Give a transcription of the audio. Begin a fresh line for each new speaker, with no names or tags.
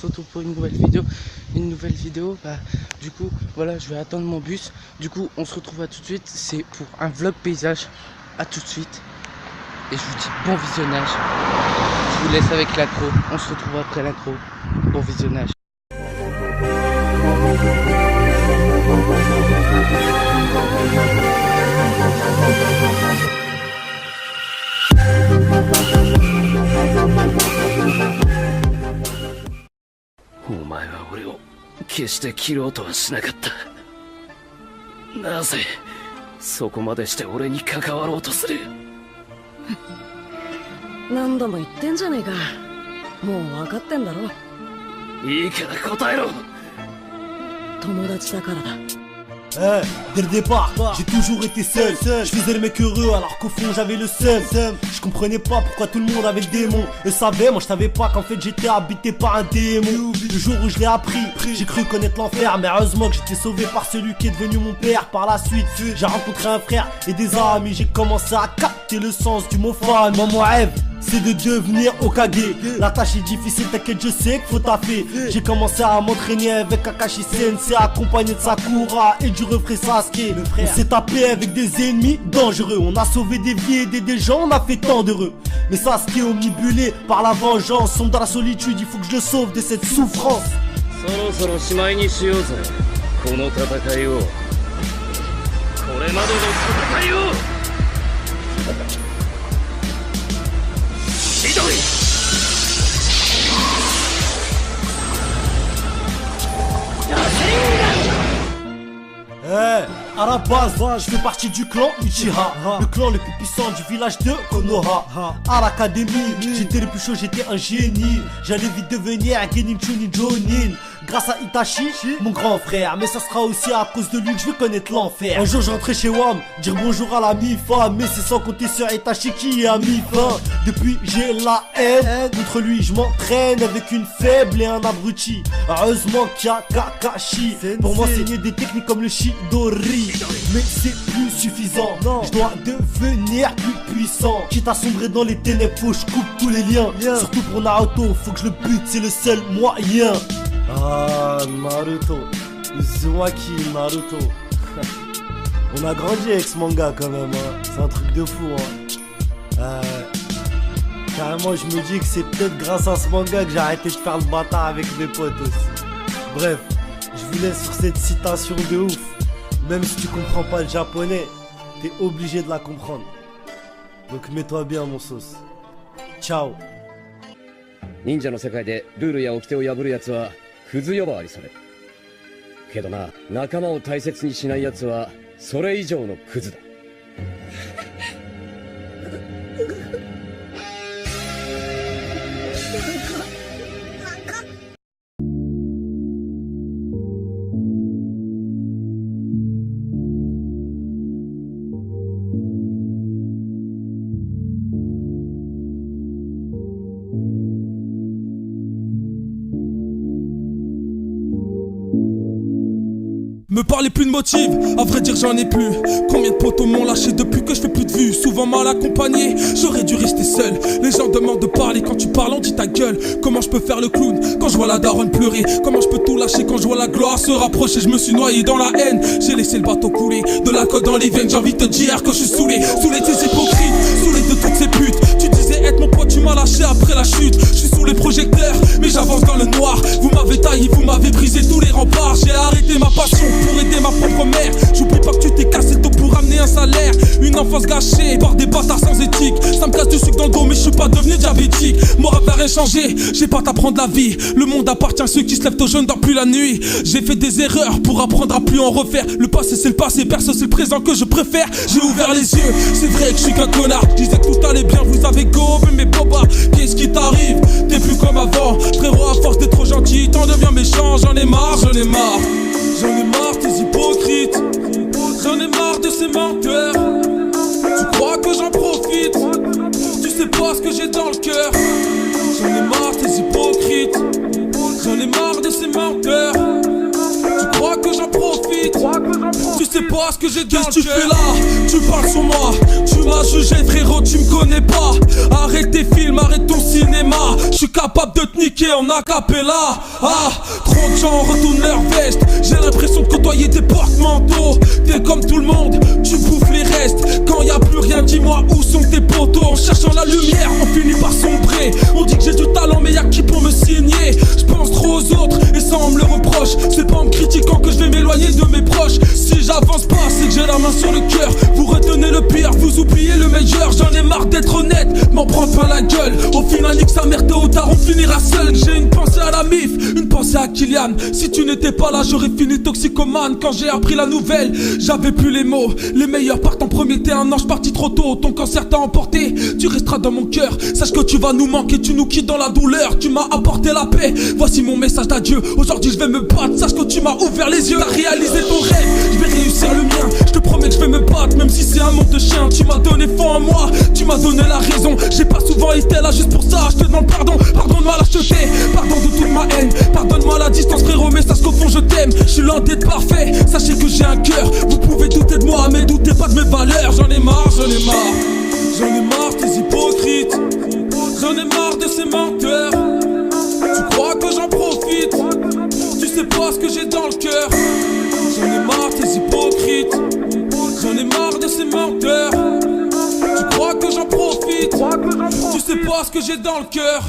se retrouve pour une nouvelle vidéo. Bah du coup voilà, je vais attendre mon bus. Du coup on se retrouve à tout de suite. C'est pour un vlog paysage. À tout de suite. Et je vous dis bon visionnage. Je vous laisse avec l'intro. On se retrouve après l'intro. Bon visionnage.
Dès le départ, j'ai toujours été seul. Je faisais le mec heureux alors qu'au fond j'avais le seum. Je comprenais pas pourquoi tout le monde avait le démon. Eux savaient, moi je savais pas qu'en fait j'étais habité par un démon. Le jour où je l'ai appris, j'ai cru connaître l'enfer. Mais heureusement que j'étais sauvé par celui qui est devenu mon père. Par la suite, j'ai rencontré un frère et des amis. J'ai commencé à capter le sens du mot fan. Moi mon rêve, c'est de devenir Hokage. La tâche est difficile, t'inquiète, je sais qu'il faut taffer. J'ai commencé à m'entraîner avec Kakashi Sensei, accompagné de Sakura et du refrain Sasuke. On s'est tapé avec des ennemis dangereux. On a sauvé des vies, aidé des gens, on a fait tant d'heureux. Mais Sasuke omnibulé par la vengeance, sombre dans la solitude, il faut que je le sauve de cette souffrance. À la base, je fais partie du clan Uchiha, le clan le plus puissant du village de Konoha. À l'académie, j'étais le plus chaud, j'étais un génie. J'allais vite devenir un Genin Chunin Jonin. Grâce à Itachi, mon grand frère. Mais ça sera aussi à cause de lui que je vais connaître l'enfer. Un jour j'entrais chez Wam, dire bonjour à la mi-femme. Mais c'est sans compter sur Itachi qui est à mi-fin. Depuis j'ai la haine, contre lui je m'entraîne avec une faible et un abruti. Heureusement qu'il y a Kakashi pour m'enseigner des techniques comme le Chidori. Mais c'est plus suffisant, je dois devenir plus puissant. Quitte à sombrer dans les ténèbres, faut que je coupe tous les liens. Surtout pour Naruto, faut que je le bute, c'est le seul moyen. Ah, Naruto, Uzumaki Naruto. On a grandi avec ce manga quand même, hein. C'est un truc de fou, hein. Carrément, je me dis que c'est peut-être grâce à ce manga que j'ai arrêté de faire le bâtard avec mes potes aussi. Bref, je vous laisse sur cette citation de ouf. Même si tu comprends pas le japonais, t'es obligé de la comprendre. Donc mets-toi bien mon sauce. Ciao.
忍者の世界でルールや掟を破る奴はクズ呼ばわりされる。けどな、仲間を大切にしない奴はそれ以上のクズだ。
Me parlez plus de motive, à vrai dire j'en ai plus. Combien de potos m'ont lâché depuis que je fais plus de vues. Souvent mal accompagné, j'aurais dû rester seul. Les gens demandent de parler, quand tu parles on dit ta gueule. Comment je peux faire le clown quand je vois la daronne pleurer? Comment je peux tout lâcher quand je vois la gloire se rapprocher? Je me suis noyé dans la haine, j'ai laissé le bateau couler. De la colle dans les veines, j'ai envie de te dire que je suis saoulé. Saoulé de ces hypocrites, saoulé de toutes ces putes. Tu disais être mon pote, tu m'as lâché après la chute. Je suis sous les projecteurs, mais j'avance dans le noir. Vous m'avez taillé, vous m'avez brisé tous les remparts. J'ai arrêté ma passion pour aider ma propre mère. J'oublie pas que tu t'es cassé le dos pour ramener un salaire. Une enfance gâchée par des bâtards sans éthique. Ça me casse du sucre dans le dos mais je suis pas devenu diabétique. Mon rêve n'a rien changé, j'ai pas t'apprendre la vie. Le monde appartient à ceux qui se lèvent tôt, je ne dors plus la nuit. J'ai fait des erreurs pour apprendre à plus en refaire. Le passé c'est le passé, perso c'est le présent que je préfère. J'ai ouvert les yeux, c'est vrai que je suis qu'un connard. Je disais que tout allait bien, vous avez gobé mes bobards. Qu'est-ce qui t'arrive? T'es plus comme avant. Frérot, à force d'être trop gentil, t'en deviens méchant. J'en ai marre, j'en ai marre. J'en ai marre des hypocrites. J'en ai marre de ces menteurs. Tu crois que j'en profite? Tu sais pas ce que j'ai dans le cœur. J'en ai marre des hypocrites. J'en ai marre de ces menteurs. Tu crois que j'en profite? Tu sais pas ce que j'ai dans le cœur. Qu'est-ce que tu fais là? Tu parles sur moi. Tu m'as jugé frérot, tu me connais pas. Arrête tes films, arrête ton cinéma. Je suis capable de te niquer en acapella. Ah, trop de gens retournent leur veste. J'ai l'impression de côtoyer des porte-manteaux. T'es comme tout le monde, tu bouffes les restes. Quand y a plus rien, dis-moi où sont tes potos. En cherchant la lumière, on finit par sombrer. On dit que j'ai du talent, mais y'a qui pour me signer? Je pense trop aux autres et ça on me le reproche. C'est pas en me critiquant que je vais m'éloigner de mes proches. Si j'avance pas, c'est que j'ai la main sur le cœur. Vous retenez le pire, vous oubliez le meilleur. J'en ai marre d'être honnête, m'en prends pas la gueule. Au final, nique sa mère, tôt ou tard on finira seul. J'ai une pensée à la MIF, une pensée à Kylian. Si tu n'étais pas là, j'aurais fini toxicomane. Quand j'ai appris la nouvelle, j'avais plus les mots. Les meilleurs partent en premier, t'es un ange parti trop tôt. Ton cancer t'a emporté, tu resteras dans mon cœur. Sache que tu vas nous manquer, tu nous quittes dans la douleur. Tu m'as apporté la paix, voici mon message d'adieu. Aujourd'hui je vais me battre, sache que tu m'as ouvert les yeux. T'as réalisé ton rêve, je vais réussir le mien. Je te promets que je vais me battre, même si c'est un monde de chien. Tu m'as donné foi en moi, tu m'as donné la raison. J'ai pas souvent été là juste pour ça, je te demande pardon. Pardonne-moi la lâcheté, pardon de toute ma haine. Pardonne-moi la distance frérot, mais sache qu'au fond je t'aime. Je suis loin d'être parfait, sachez que j'ai un cœur. Vous pouvez douter de moi, mais doutez pas de mes valeurs. J'en ai marre, j'en ai marre. J'en ai marre des hypocrites. J'en ai marre de ces menteurs. Tu crois que j'en profite? Tu sais pas ce que j'ai dans le cœur. J'en ai marre des hypocrites. J'en ai marre de ces menteurs. Tu crois que j'en profite? Tu sais pas ce que j'ai dans le cœur.